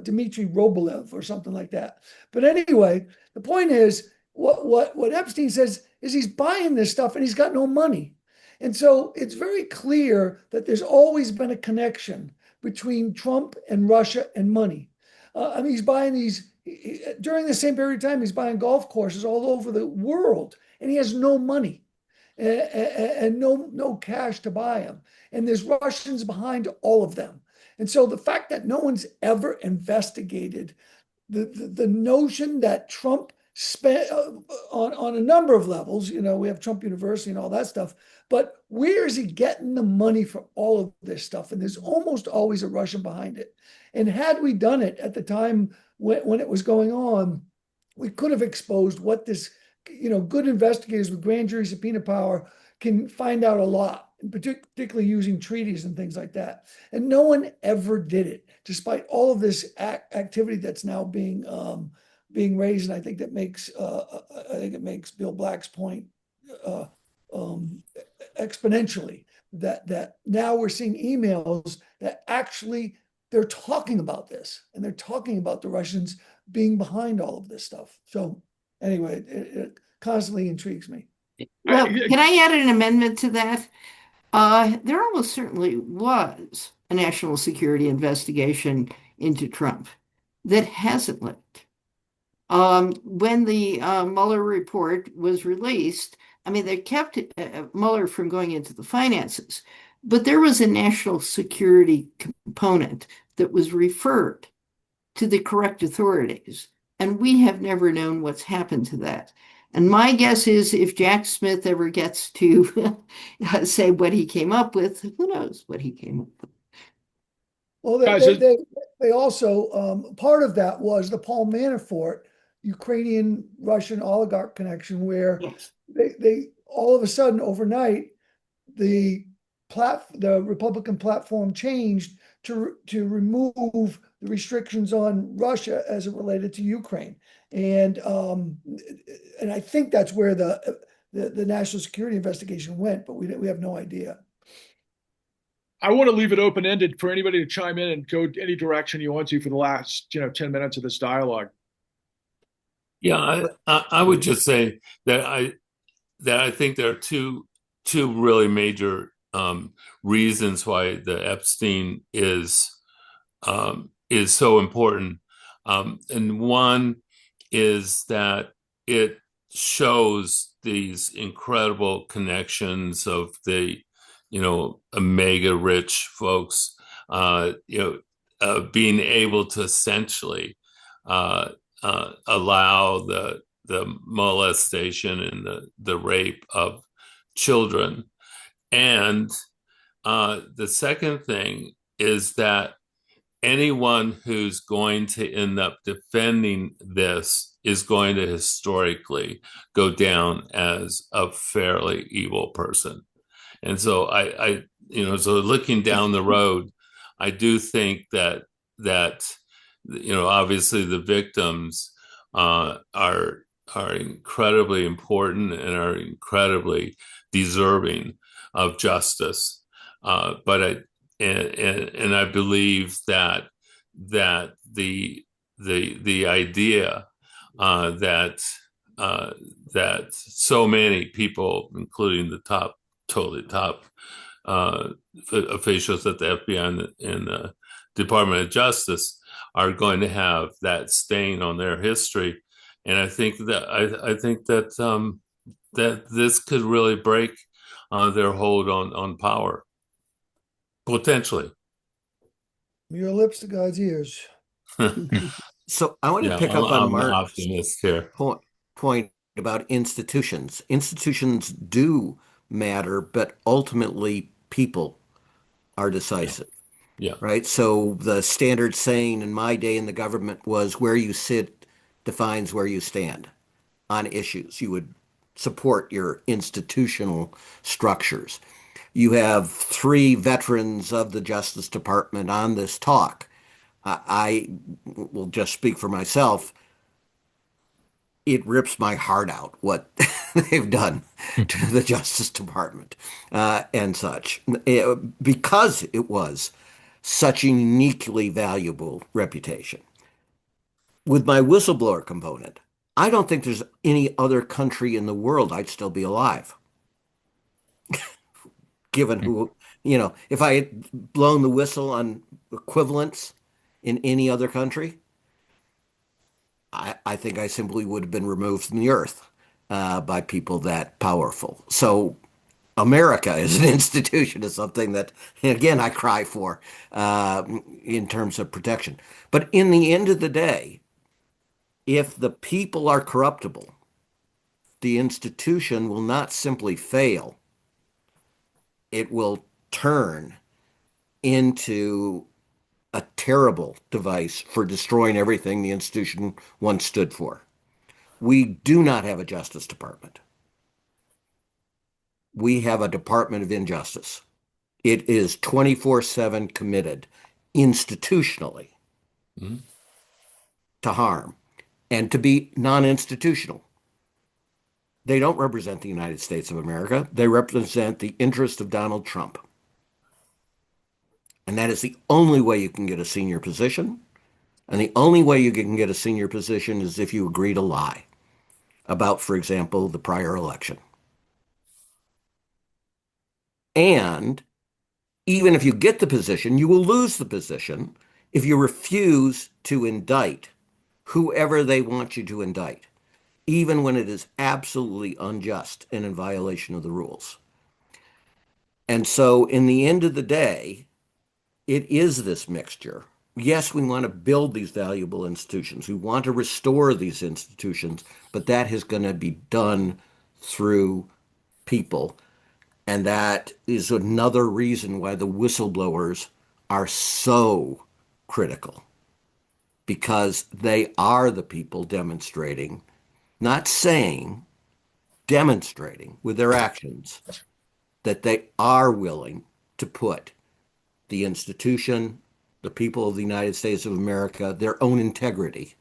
Speaker 2: Dmitry Robolev or something like that. But anyway, the point is, what Epstein says is he's buying this stuff and he's got no money. And so it's very clear that there's always been a connection between Trump and Russia and money. He's buying these, during the same period of time, he's buying golf courses all over the world, and he has no money and no cash to buy them. And there's Russians behind all of them. And so the fact that no one's ever investigated the notion that Trump spent on a number of levels, we have Trump University and all that stuff, but where is he getting the money for all of this stuff? And there's almost always a Russian behind it. And had we done it at the time when it was going on, we could have exposed what this, good investigators with grand jury subpoena power can find out a lot, particularly using treaties and things like that. And no one ever did it, despite all of this activity that's now being raised. And I think that makes it makes Bill Black's point exponentially, that now we're seeing emails that actually they're talking about this, and they're talking about the Russians being behind all of this stuff. So anyway, it constantly intrigues me.
Speaker 6: Well, can I add an amendment to that? There almost certainly was a national security investigation into Trump that hasn't leaked. When the Mueller report was released, I mean, they kept Mueller from going into the finances, but there was a national security component that was referred to the correct authorities, and we have never known what's happened to that. And my guess is if Jack Smith ever gets to say what he came up with, who knows what he came up with.
Speaker 2: Well,
Speaker 1: Guys,
Speaker 2: they also, part of that was the Paul Manafort Ukrainian Russian oligarch connection, where
Speaker 6: Yes.
Speaker 2: they all of a sudden overnight the Republican platform changed to remove the restrictions on Russia as it related to Ukraine, and I think that's where the national security investigation went, but we have no idea.
Speaker 1: I want to leave it open ended for anybody to chime in and go any direction you want to for the last 10 minutes of this dialogue.
Speaker 4: Yeah, I would just say that I think there are two really major reasons why the Epstein is so important, and one is that it shows these incredible connections of the mega rich folks, being able to essentially allow the molestation and the rape of children. And the second thing is that anyone who's going to end up defending this is going to historically go down as a fairly evil person. And so so looking down the road, I do think that obviously the victims are incredibly important and are incredibly deserving of justice. But I believe that the idea that so many people, including the totally top officials at the FBI and the Department of Justice, are going to have that stain on their history, and I think that this could really break their hold on power, potentially.
Speaker 2: Your lips to God's ears.
Speaker 3: So I want to pick up on
Speaker 4: I'm an
Speaker 3: Mark's
Speaker 4: optimist here.
Speaker 3: point about institutions. Institutions do matter, but ultimately people are decisive.
Speaker 4: Yeah.
Speaker 3: Right. So the standard saying in my day in the government was where you sit defines where you stand on issues. You would support your institutional structures. You have three veterans of the Justice Department on this talk. I will just speak for myself. It rips my heart out what they've done to the Justice Department and such, because it was such a uniquely valuable reputation. With my whistleblower component, I don't think there's any other country in the world I'd still be alive. Given who, if I had blown the whistle on equivalents in any other country, I think I simply would have been removed from the earth by people that powerful. So America as an institution is something that, again, I cry for in terms of protection. But in the end of the day, if the people are corruptible, the institution will not simply fail. It will turn into a terrible device for destroying everything the institution once stood for. We do not have a Justice Department. We have a Department of Injustice. It is 24/7 committed institutionally to harm and to be non-institutional. They don't represent the United States of America. They represent the interest of Donald Trump. And that is the only way you can get a senior position. And the only way you can get a senior position is if you agree to lie about, for example, the prior election. And even if you get the position, you will lose the position if you refuse to indict whoever they want you to indict, even when it is absolutely unjust and in violation of the rules. And so, in the end of the day, it is this mixture. Yes, we want to build these valuable institutions. We want to restore these institutions, but that is going to be done through people. And that is another reason why the whistleblowers are so critical, because they are the people demonstrating, not saying, demonstrating with their actions that they are willing to put the institution, the people of the United States of America, their own integrity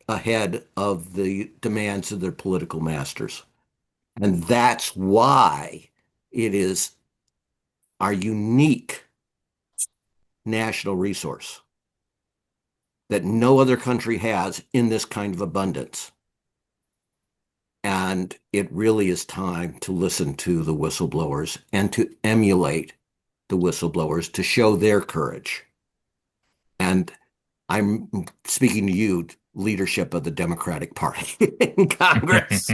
Speaker 3: ahead of the demands of their political masters. And that's why it is our unique national resource that no other country has in this kind of abundance. And it really is time to listen to the whistleblowers and to emulate the whistleblowers to show their courage. And I'm speaking to you, leadership of the Democratic Party in Congress.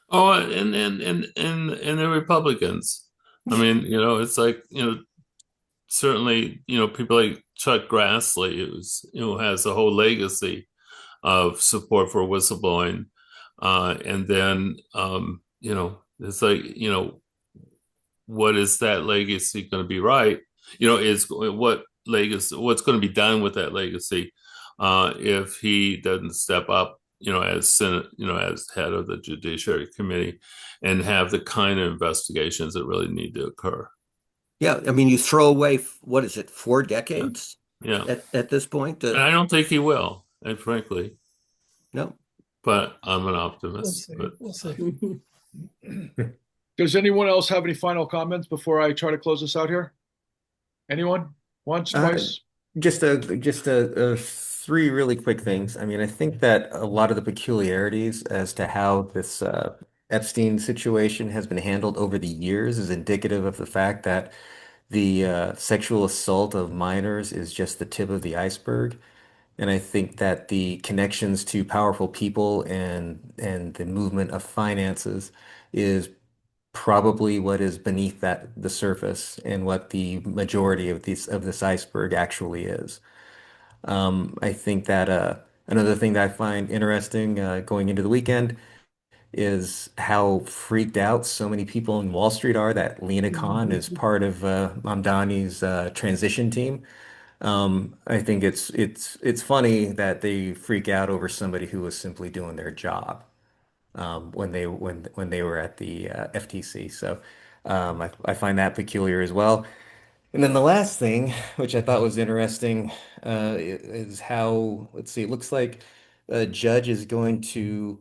Speaker 4: Oh, and the Republicans. I mean, it's like, certainly, people like Chuck Grassley, has a whole legacy of support for whistleblowing. And then, it's like, what is that legacy going to be right? Is what's going to be done with that legacy if he doesn't step up, as Senate, as head of the Judiciary Committee, and have the kind of investigations that really need to occur.
Speaker 3: Yeah, I mean, you throw away, what is it, 4 decades?
Speaker 4: Yeah.
Speaker 3: At this point?
Speaker 4: And I don't think he will, and frankly.
Speaker 3: No.
Speaker 4: But I'm an optimist.
Speaker 2: We'll see.
Speaker 1: Does anyone else have any final comments before I try to close this out here? Anyone? Once, twice?
Speaker 5: Just a 3 really quick things. I mean, I think that a lot of the peculiarities as to how this Epstein situation has been handled over the years is indicative of the fact that the sexual assault of minors is just the tip of the iceberg. And I think that the connections to powerful people and the movement of finances is probably what is beneath the surface and what the majority of this iceberg actually is. I think that another thing that I find interesting going into the weekend is how freaked out so many people in Wall Street are that Lena Khan is part of Mamdani's transition team. I think it's funny that they freak out over somebody who was simply doing their job when they were at the FTC. So I find that peculiar as well. And then the last thing, which I thought was interesting, is how, let's see, it looks like a judge is going to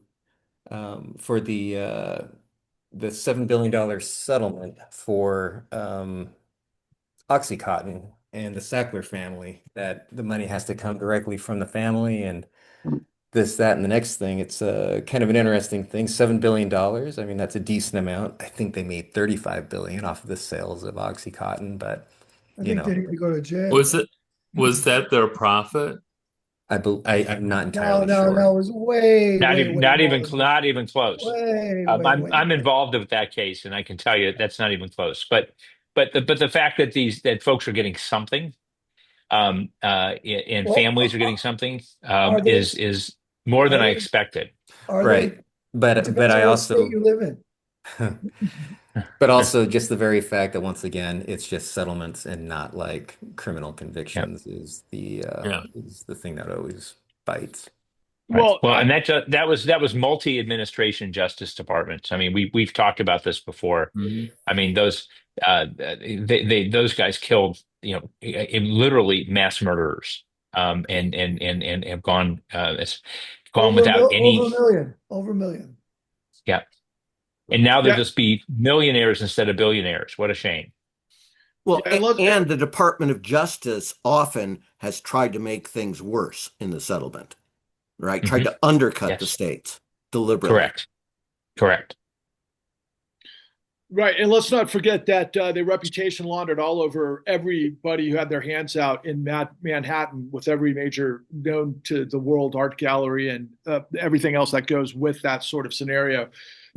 Speaker 5: for the $7 billion settlement for OxyContin and the Sackler family, that the money has to come directly from the family and this, that, and the next thing. It's kind of an interesting thing. $7 billion. I mean, that's a decent amount. I think they made 35 billion off of the sales of OxyContin, but
Speaker 2: I think they need to go to jail.
Speaker 4: Was that their profit?
Speaker 5: I'm not entirely
Speaker 2: No,
Speaker 5: sure.
Speaker 2: it was way,
Speaker 7: Not
Speaker 2: way,
Speaker 7: even,
Speaker 2: way
Speaker 7: not
Speaker 2: more
Speaker 7: even,
Speaker 2: than that.
Speaker 7: not even close.
Speaker 2: Way,
Speaker 7: I'm
Speaker 2: way.
Speaker 7: involved with that case, and I can tell you that's not even close. But the fact that that folks are getting something, and
Speaker 2: Well,
Speaker 7: families are getting something,
Speaker 2: are they?
Speaker 7: is more than
Speaker 2: Are
Speaker 7: I
Speaker 2: they?
Speaker 7: expected.
Speaker 2: Are they?
Speaker 5: Right.
Speaker 2: It
Speaker 5: But
Speaker 2: depends
Speaker 5: I
Speaker 2: on what state
Speaker 5: also
Speaker 2: you live in.
Speaker 5: but also just the very fact that once again it's just settlements and not like criminal
Speaker 7: Yeah.
Speaker 5: convictions is
Speaker 4: Yeah.
Speaker 5: the thing that always bites.
Speaker 7: Right.
Speaker 1: Well,
Speaker 7: Well, and that was multi-administration justice departments. I mean, we've talked about this before.
Speaker 4: Mhm.
Speaker 7: I mean, those guys killed, literally mass murderers, and have gone, it's gone without
Speaker 2: Over
Speaker 7: any.
Speaker 2: a million. Over a million.
Speaker 7: Yeah. And now they'll
Speaker 1: yeah,
Speaker 7: just be millionaires instead of billionaires. What a shame.
Speaker 3: Well,
Speaker 1: yeah,
Speaker 3: and the Department of Justice often has tried to make things worse in the settlement, right? Tried
Speaker 7: Hmm.
Speaker 3: to undercut the
Speaker 7: Yes.
Speaker 3: states deliberately.
Speaker 7: Correct. Correct.
Speaker 1: Right. And let's not forget that they reputation laundered all over everybody who had their hands out in Manhattan with every major known to the world art gallery and everything else that goes with that sort of scenario.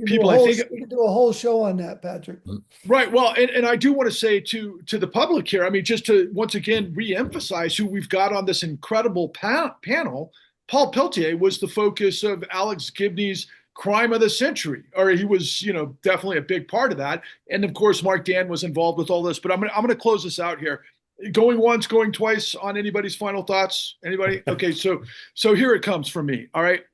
Speaker 1: People, I think,
Speaker 2: we could do a whole show on that, Patrick.
Speaker 1: right. Well, and I do want to say to the public here, I mean, just to once again reemphasize who we've got on this incredible panel. Paul Peltier was the focus of Alex Gibney's crime of the century, or he was, definitely a big part of that. And of course, Mark Dan was involved with all this. But I'm gonna close this out here. Going once, going twice on anybody's final thoughts. Anybody? Okay, so here it comes from me. All right.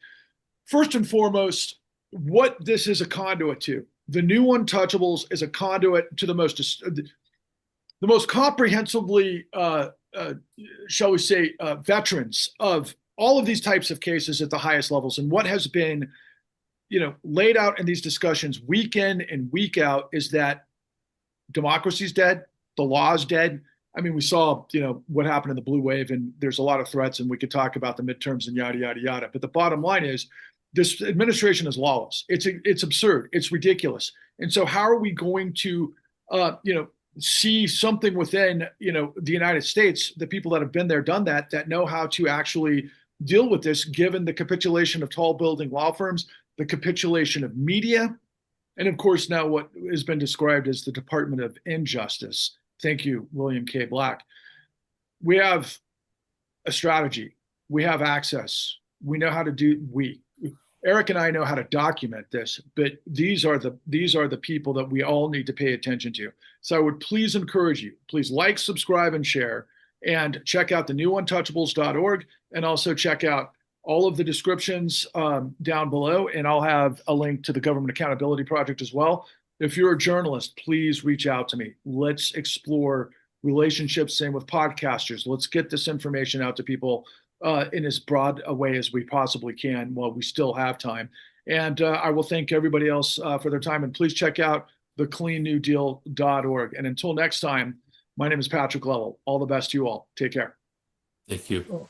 Speaker 1: First and foremost, what this is a conduit to. The new Untouchables is a conduit to the most comprehensively, shall we say, veterans of all of these types of cases at the highest levels. And what has been laid out in these discussions week in and week out is that democracy's dead, the law is dead. I mean, we saw, what happened in the blue wave, and there's a lot of threats, and we could talk about the midterms and yada, yada, yada. But the bottom line is this administration is lawless. It's absurd. It's ridiculous. And so how are we going to, see something within, the United States, the people that have been there, done that know how to actually deal with this, given the capitulation of tall building law firms, the capitulation of media, and of course now what has been described as the Department of Injustice. Thank you, William K. Black. We have a strategy. We have access. We know how to Eric and I know how to document this, but these are the people that we all need to pay attention to. So I would please encourage you, please like, subscribe, and share, and check out the newuntouchables.org, and also check out all of the descriptions down below, and I'll have a link to the Government Accountability Project as well. If you're a journalist, please reach out to me. Let's explore relationships, same with podcasters. Let's get this information out to people in as broad a way as we possibly can while we still have time. And I will thank everybody else for their time. And please check out thecleannewdeal.org. And until next time, my name is Patrick Lovell. All the best to you all. Take care.
Speaker 4: Thank you.